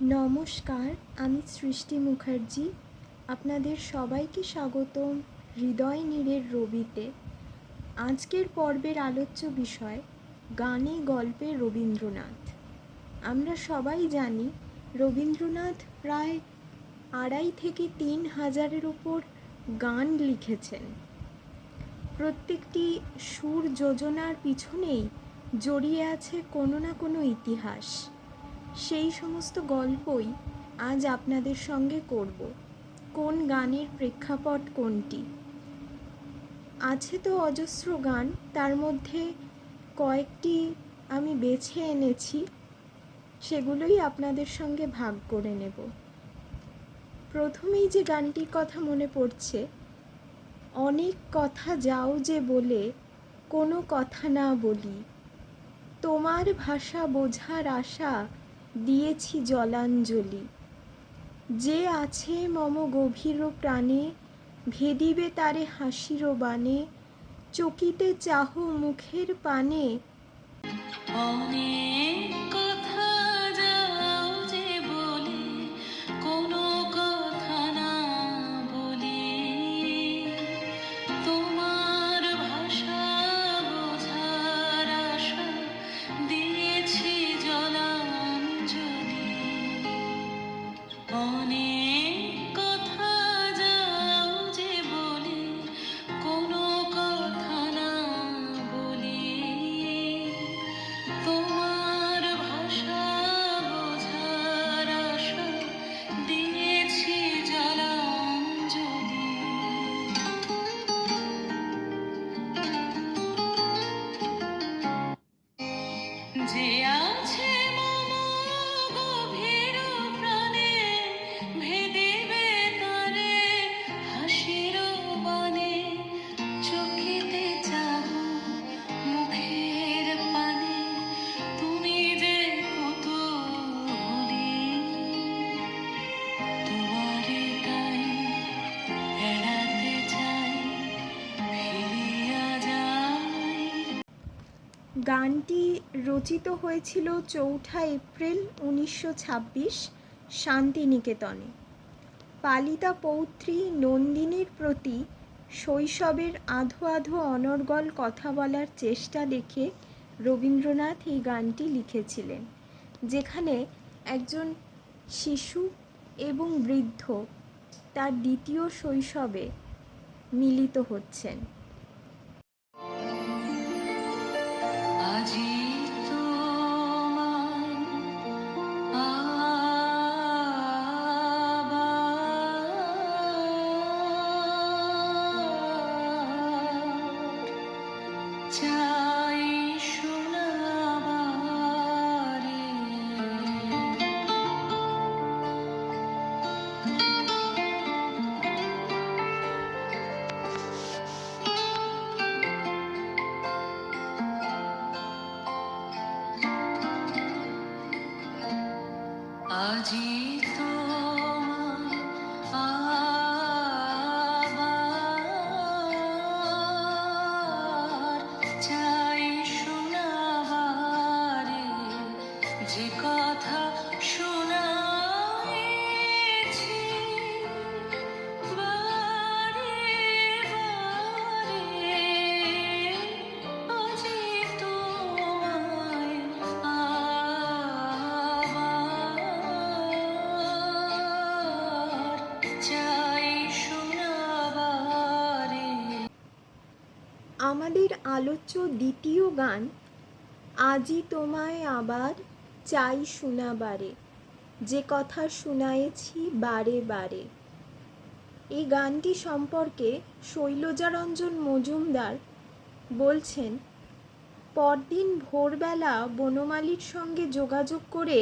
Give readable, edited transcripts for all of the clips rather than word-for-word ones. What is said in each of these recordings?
নমস্কার, আমি সৃষ্টি মুখার্জি। আপনাদের সবাইকে স্বাগতম হৃদয় নীড়ের রবিতে। আজকের পর্বের আলোচ্য বিষয় গানে গল্পে রবীন্দ্রনাথ। আমরা সবাই জানি রবীন্দ্রনাথ প্রায় 2,500-3,000-এর ওপর গান লিখেছেন। প্রত্যেকটি সুর যোজনার পিছনেই জড়িয়ে আছে কোনো না কোনো ইতিহাস। সেই সমস্ত গল্পই আজ আপনাদের সঙ্গে করব। কোন গানের প্রেক্ষাপট কোনটি? আছে তো অজস্র গান, তার মধ্যে কয়েকটি আমি বেছে এনেছি, সেগুলোই আপনাদের সঙ্গে ভাগ করে নেব। প্রথমেই যে গানটির কথা মনে পড়ছে, অনেক কথা যাও যে বলে কোনো কথা না বলি, তোমার ভাষা বোঝার আশা দিয়েছি জলাঞ্জলি, যে আছে মম গভীর প্রাণে ভেদিবে তারে হাসির বাণে, চকিতে চাহ মুখের পানে। অনেক কথা যাও যে বলে কোনো কথা না বলি, তোমার ভাষা বোঝার আশা দিয়েছি জলাঞ্জলি। অনেক কথা যাও যে বলে কোনো কথা না বলি, তোমার ভাষা বোঝার আশা দিয়েছি জলাঞ্জলি। যে আছে মম গভীর প্রাণে ভেদিবে তারে হাসির বাণে, চোখেতে চাহ মুখের পানে, তুমি যে কৌতূহলী, তোমারে তাই এড়াতে চাই, ফিরিয়া যাই। গানটি রচিত হয়েছিল 4 এপ্রিল 1926 শান্তিনিকেতনে। পালিতা পৌত্রী নন্দিনীর প্রতি শৈশবের আধো আধো অনর্গল কথা বলার চেষ্টা দেখে রবীন্দ্রনাথ এই গানটি লিখেছিলেন, যেখানে একজন শিশু এবং বৃদ্ধ তার দ্বিতীয় শৈশবে মিলিত হচ্ছেন। আজি তোমায় আবার চাই শোনাবারে, আজি তোমায় আবার চাই শোনাবারে, যে কথা শোনাইছি বারে বারে, আজি তোমায় আবার চাই শোনাবারে। আমাদের আলোচ্য দ্বিতীয় গান আজি তোমায় আবার চাই শোনাবারে, যে কথা শুনায়েছি বারে বারে। এই গানটি সম্পর্কে শৈলজারঞ্জন মজুমদার বলছেন, পরদিন ভোরবেলা বনমালীর সঙ্গে যোগাযোগ করে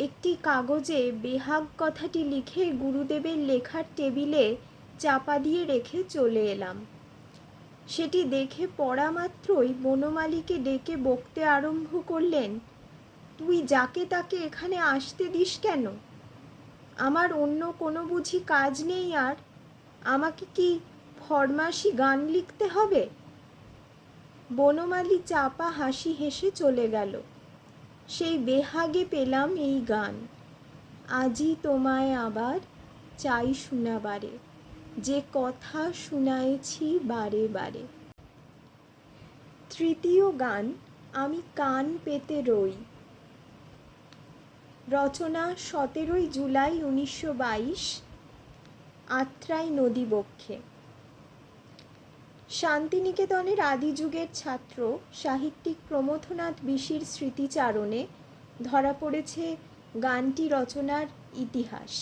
একটি কাগজে বেহাগ কথাটি লিখে গুরুদেবের লেখার টেবিলে চাপা দিয়ে রেখে চলে এলাম। সেটি দেখে পড়া মাত্রই বনমালীকে ডেকে বকতে আরম্ভ করলেন, তুই যাকে তাকে এখানে আসতে দিস কেন? আমার অন্য কোনো বুঝি কাজ নেই আর? আমাকে কি ফরমাসি গান লিখতে হবে? বনমালী চাপা হাসি হেসে চলে গেল। সেই বেহাগে পেলাম এই গান। আজি তোমায় আবার চাই শোনাবারে, যে কথা শুনায়েছি বারে বারে। তৃতীয় গান, আমি কান পেতে রই। রচনা 17 জুলাই 1922, আত্রাই নদীবক্ষে। শান্তিনিকেতনের আদি যুগের ছাত্র সাহিত্যিক প্রমথনাথ বিশির স্মৃতিচারণে ধরা পড়েছে গানটি রচনার ইতিহাস।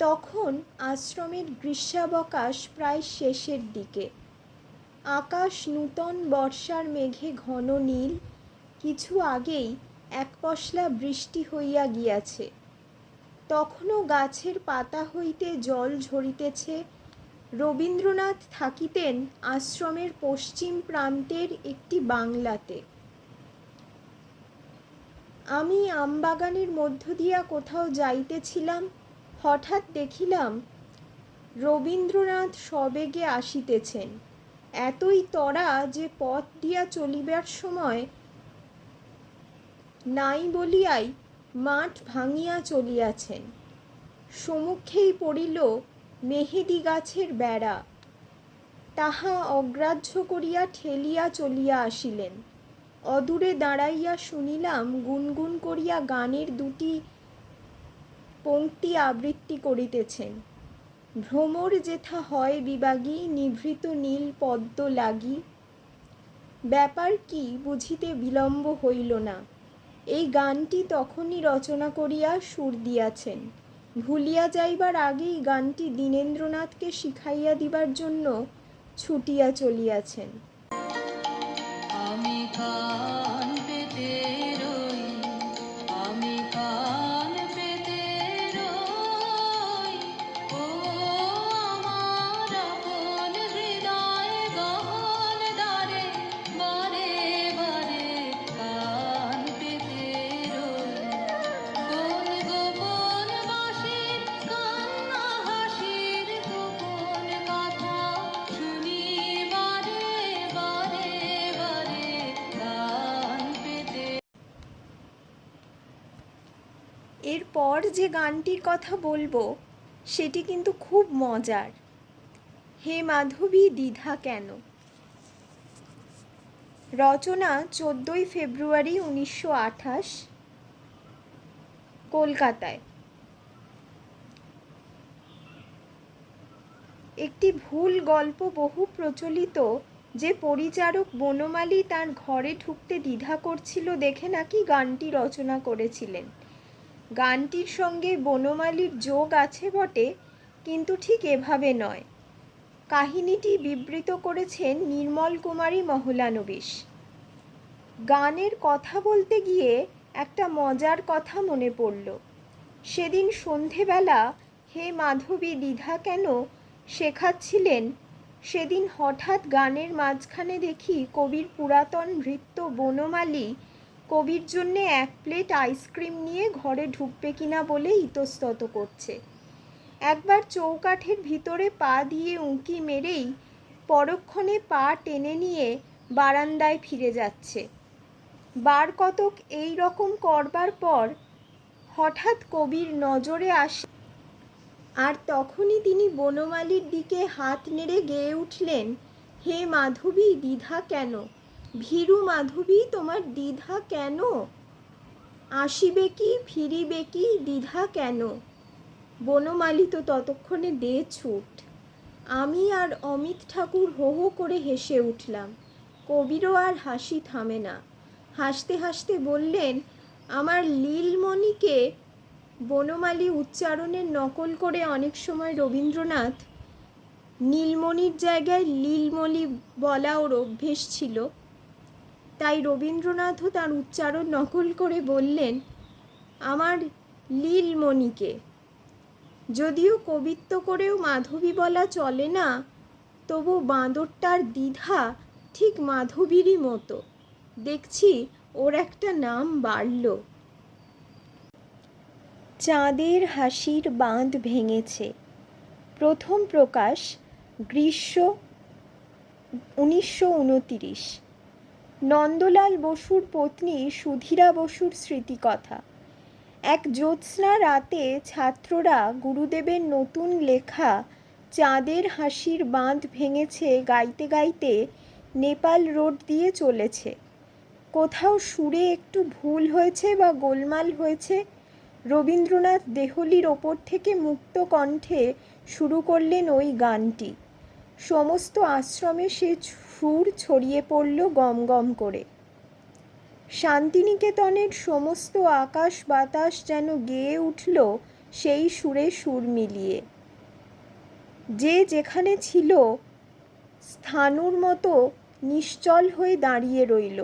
তখন আশ্রমের গ্রীষ্মাবকাশ প্রায় শেষের দিকে। আকাশ নূতন বর্ষার মেঘে ঘন নীল, কিছু আগেই এক পশলা বৃষ্টি হইয়া গিয়াছে। তখনও গাছের পাতা হইতে জল ঝরিতেছে। রবীন্দ্রনাথ থাকিতেন আশ্রমের পশ্চিম প্রান্তের একটি বাংলাতে। আমি আমবাগানের মধ্য দিয়া কোথাও যাইতেছিলাম, হঠাৎ দেখিলাম রবীন্দ্রনাথ সবেগে আসিতেছেন। এতই তড়া যে পথ দিয়া চলিবার সময় নাই বলিয়াই মাঠ ভাঙিয়া চলিয়াছেন। সম্মুখেই পড়িল মেহেদি গাছের বেড়া, তাহা অগ্রাহ্য করিয়া ঠেলিয়া চলিয়া আসিলেন। অদূরে দাঁড়াইয়া শুনিলাম গুনগুন করিয়া গানের দুটি পংক্তি আবৃত্তি করিতেছেন। ভ্রমর যেথা হয় বিবাগী, নিভৃত নীল পদ্ম লাগি। ব্যাপার কি বুঝিতে বিলম্ব হইল না। এই গানটি তখনই রচনা করিয়া সুর দিয়াছেন। ভুলিয়া যাইবার আগেই গানটি দীনেন্দ্রনাথকে শিখাইয়া দিবার জন্য ছুটিয়া চলিয়াছেন। আমি কান পেতে রই, আমি কান পেতে রই, ও আমার আপন হৃদয় গহন দ্বারে, বারে বারে কান পেতে রই। কোন গোপন বাঁশির কান্না হাসির গোপন কথা শুনি বারে বারে বারে কান পেতে। এরপর যে গানটির কথা বলবো সেটি কিন্তু খুব মজার। হে মাধবী দ্বিধা কেন। রচনা 14 ফেব্রুয়ারি 1928, কলকাতায়। একটি ভুল গল্প বহু প্রচলিত যে পরিচারক বনমালী তার ঘরে ঢুকতে দ্বিধা করছিল দেখে নাকি গানটি রচনা করেছিলেন। গানটির সঙ্গে বনমালীর যোগ আছে বটে, কিন্তু ঠিক এভাবে নয়। কাহিনীটি বিবৃত করেছেন নির্মল কুমারী মহলানবিশ। গানের কথা বলতে গিয়ে একটা মজার কথা মনে পড়ল। সেদিন সন্ধেবেলা হে মাধবী দ্বিধা কেন শেখাচ্ছিলেন, সেদিন হঠাৎ গানের মাঝখানে দেখি কবির পুরাতন ভৃত্য বনমালী কবির জন্যে 1 প্লেট আইসক্রিম নিয়ে ঘরে ঢুকবে কিনা বলে ইতস্তত করছে। একবার চৌকাঠের ভিতরে পা দিয়ে উঁকি মেরেই পরক্ষণে পা টেনে নিয়ে বারান্দায় ফিরে যাচ্ছে। বার কতক এই রকম করবার পর হঠাৎ কবির নজরে আসে, আর তখনই তিনি বনমালীর দিকে হাত নেড়ে গেয়ে উঠলেন, হে মাধবী দ্বিধা কেন, ভীরু মাধবী তোমার দ্বিধা কেন, আসিবে কি ফিরিবে কি দ্বিধা কেন। বনমালী তো ততক্ষণে দে ছুট। আমি আর অমিত ঠাকুর হো হো করে হেসে উঠলাম। কবিরও আর হাসি থামে না। হাসতে হাসতে বললেন, আমার লীলমণিকে। বনমালী উচ্চারণের নকল করে অনেক সময় রবীন্দ্রনাথ নীলমণির জায়গায় লীলমণি বলা ওর অভ্যেস ছিল, তাই রবীন্দ্রনাথও তার উচ্চারণ নকল করে বললেন, আমার লীলমণিকে। যদিও কবিত্ব করেও মাধবী বলা চলে না, তবু বাঁদরটার দ্বিধা ঠিক মাধবীরই মতো। দেখছি ওর একটা নাম বাড়ল। চাঁদের হাসির বাঁধ ভেঙেছে। প্রথম প্রকাশ গ্রীষ্ম 1929। নন্দলাল বসুর পত্নী সুধীরা বসুর স্মৃতিকথা। এক জ্যোৎস্না রাতে ছাত্ররা গুরুদেবের নতুন লেখা চাঁদের হাসির বাঁধ ভেঙেছে গাইতে গাইতে নেপাল রোড দিয়ে চলেছে। কোথাও সুরে একটু ভুল হয়েছে বা গোলমাল হয়েছে। রবীন্দ্রনাথ দেহলির ওপর থেকে মুক্ত কণ্ঠে শুরু করলেন ওই গানটি। সমস্ত আশ্রমে সে সুর ছড়িয়ে পড়ল গম গম করে। শান্তিনিকেতনের সমস্ত আকাশ বাতাস যেন গেয়ে উঠল সেই সুরে সুর মিলিয়ে। যে যেখানে ছিল স্থাণুর মতো নিশ্চল হয়ে দাঁড়িয়ে রইল।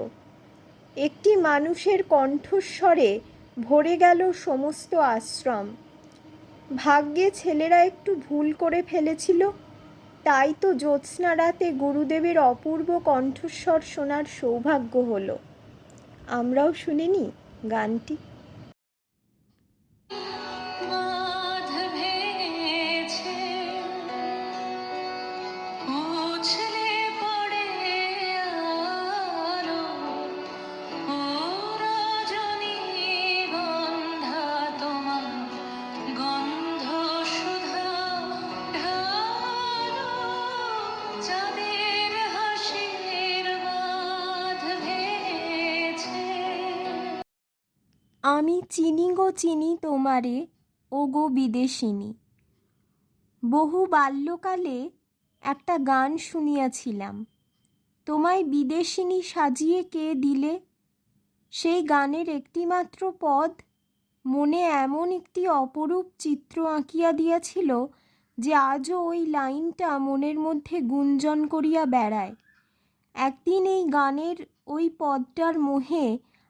একটি মানুষের কণ্ঠস্বরে ভরে গেল সমস্ত আশ্রম। ভাগ্যে ছেলেরা একটু ভুল করে ফেলেছিল, তাই তো জ্যোৎস্না রাতে গুরুদেবের অপূর্ব কণ্ঠস্বর শোনার সৌভাগ্য হলো। আমরাও শুনিনি গানটি? বাঁধ ভেঙেছে, উছলে পড়ে আলো, ও রজনীগন্ধা তোমার গন্ধ সুধা ঢালো, চাঁদের হাসির বাঁধ ভেঙেছে। আমি চিনি গো চিনি তোমারে, ও গো বিদেশিনী। বহু বাল্যকালে একটা গান শুনিয়াছিলাম, তোমায় বিদেশিনী সাজিয়ে কে দিলে। সেই গানের একটিমাত্র পদ মনে এমন একটি অপরূপ চিত্র আঁকিয়া দিয়াছিল যে আজও ওই লাইনটা মনের মধ্যে গুঞ্জন করিয়া বেড়ায়। একদিন এই গানের ওই পদটার মোহে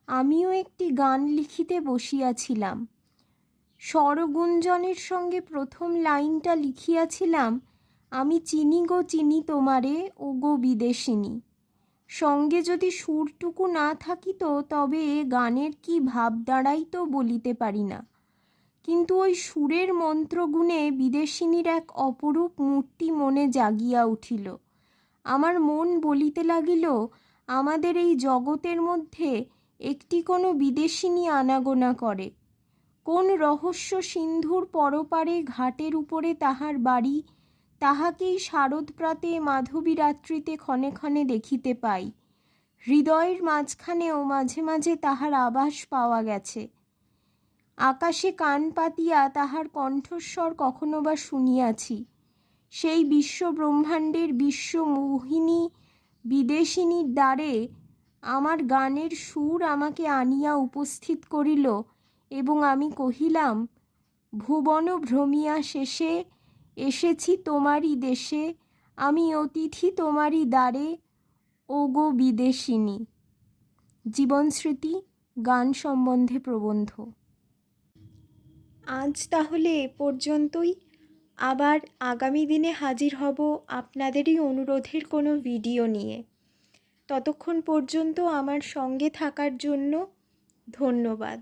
আমিও একটি গান লিখিতে বসিয়াছিলাম। স্বরগুঞ্জনের সঙ্গে প্রথম লাইনটা লিখিয়াছিলাম, আমি চিনি গো চিনি তোমারে, ও গো বিদেশিনী। সঙ্গে যদি সুরটুকু না থাকিত তবে এ গানের কি ভাব দাঁড়াইত বলিতে পারি না। কিন্তু ওই সুরের মন্ত্রগুণে বিদেশিনীর এক অপরূপ মূর্তি মনে জাগিয়া উঠিল। আমার মন বলিতে লাগিল, আমাদের এই জগতের মধ্যে একটি কোনো বিদেশিনী আনাগোনা করে। কোন রহস্য সিন্ধুর পরপারে ঘাটের উপরে তাহার বাড়ি, তাহাকেই শারদপ্রাতে মাধবী রাত্রিতে ক্ষণে ক্ষণে দেখিতে পাই। হৃদয়ের মাঝখানেও মাঝে মাঝে তাহার আভাস পাওয়া গেছে। আকাশে কান পাতিয়া তাহার কণ্ঠস্বর কখনো বা শুনিয়াছি। সেই বিশ্বব্রহ্মাণ্ডের বিশ্বমোহিনী বিদেশিনীর দ্বারে আমার গানের সুর আমাকে আনিয়া উপস্থিত করিল এবং আমি কহিলাম, ভুবন ভ্রমিয়া শেষে এসেছি তোমারই দেশে, আমি অতিথি তোমারই দ্বারে, ও গো বিদেশিনী। জীবনস্মৃতি গান সম্বন্ধে প্রবন্ধ। আজ তাহলে এ পর্যন্তই। আবার আগামী দিনে হাজির হব আপনাদেরই অনুরোধের কোনো ভিডিও নিয়ে। ততক্ষণ পর্যন্ত আমার সঙ্গে থাকার জন্য ধন্যবাদ।